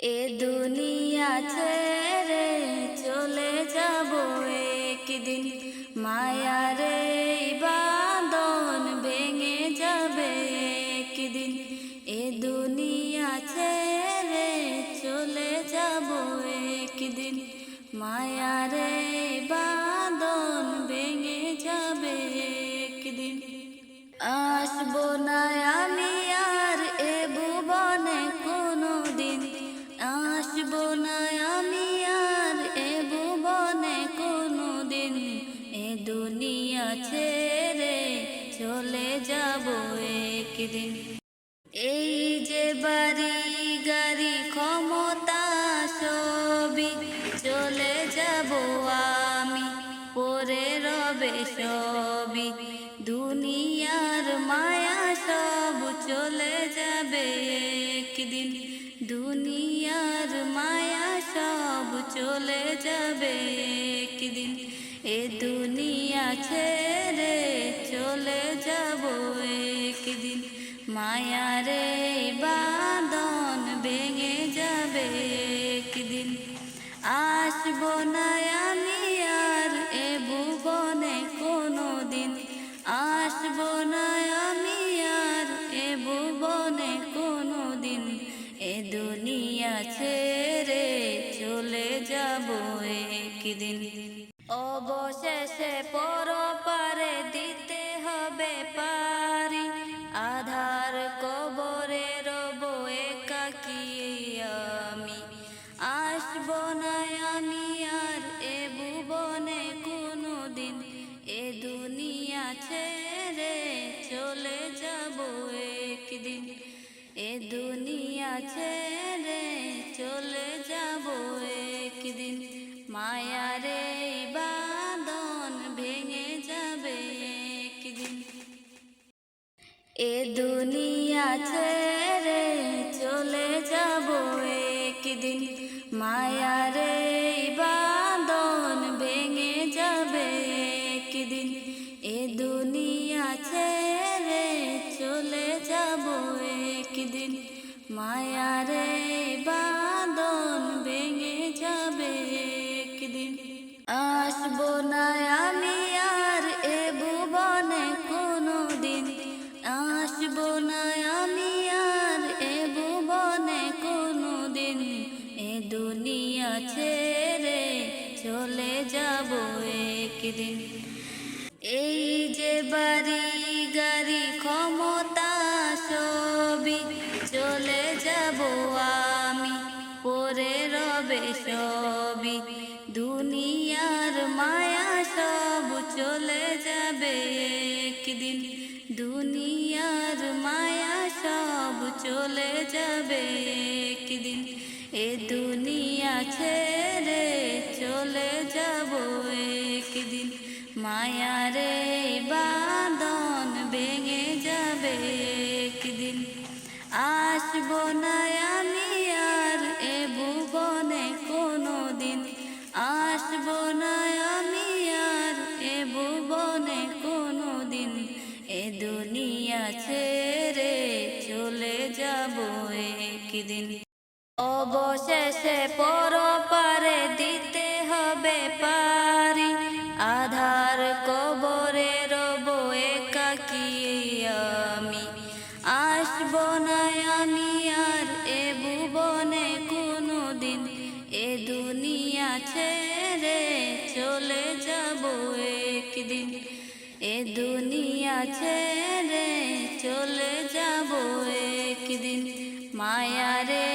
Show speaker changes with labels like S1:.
S1: এ দুনিয়া ছেড়ে চলে যাব একদিন, মায়ারে বাঁধন ভেঙে যাবে একদিন। এ দুনিয়া ছেড়ে চলে যাব একদিন, মায়ারে বাঁধন ভেঙে যাবে একদিন। আসবো না আমি আর এ ভুবনে কোনো দিন, আসবো না আমি আর এ ভুবনে কোনো দিন। এ দুনিয়া ছেড়ে চলে যাব একদিন। এই যে বাড়ি গাড়ি ক্ষমতা সবই চলে যাব আমি, পরে রবে সবই। দুনিয়ার মায়া সব চলে যাবে একদিন, দুনিয়ার মায়া সব চলে যাবে একদিন। এ দুনিয়া ছেড়ে চলে যাব একদিন, মায়ারে বাঁধন ভেঙে যাবে একদিন। আসবো না আমি আর এ ভুবনে কোনো দিন, আসবো না আমি আর এ ভুবনে কোনো দিন। এ দুনিয়া ছেড়ে চলে যাব একদিন। অবশেষে পরপারে দিতে হবে পারি, আধার কবরে রব একাকী আমি। আসবো না আমি আর এ ভুবনে কোনো দিন, এ দুনিয়া ছেড়ে চলে যাব একদিন। এ দুনিয়া ছেড়ে চলে যাব একদিন, মায়ারে বাঁধন ভেঙে যাবে একদিন। এ দুনিয়া ছেড়ে চলে যাব একদিন, মায়ারে বাঁধন ভেঙে যাবে একদিন। এ দুনিয়া ছেড়ে চলে যাব একদিন, মায়ারে বাঁধন ভেঙে যাবে একদিন। আসবো না আমি আর এ ভুবনে কোনো দিন, আসবো না আমি আর এ ভুবনে কোনো দিন। এ দুনিয়া ছেড়ে চলে যাব একদিন। এই যে বাড়ি গাড়ি ক্ষমতা সবই চলে যাব আমি, পরে রবে সবই। দুনিয়ার মায়া সব চলে যাবে একদিন, দুনিয়ার মায়া সব চলে যাবে একদিন। এ দুনিয়া ছেড়ে চলে যাব একদিন, মায়ারে বাঁধন ভেঙে যাবে একদিন। আসবো না আমি আর এ ভুবনে কোনো দিন, আসবো না আমি আর এ ভুবনে কোনো দিন। এ দুনিয়া ছেড়ে চলে যাব একদিন। অবশেষে পরপারে দিতে হবে পারি, আধার কবরে রব একাকী আমি। আসবো না আমি আর এ ভুবনে কোনো দিন, এ দুনিয়া ছেড়ে চলে যাব একদিন। এ দুনিয়া ছেড়ে চলে যাব একদিন, মায়ারে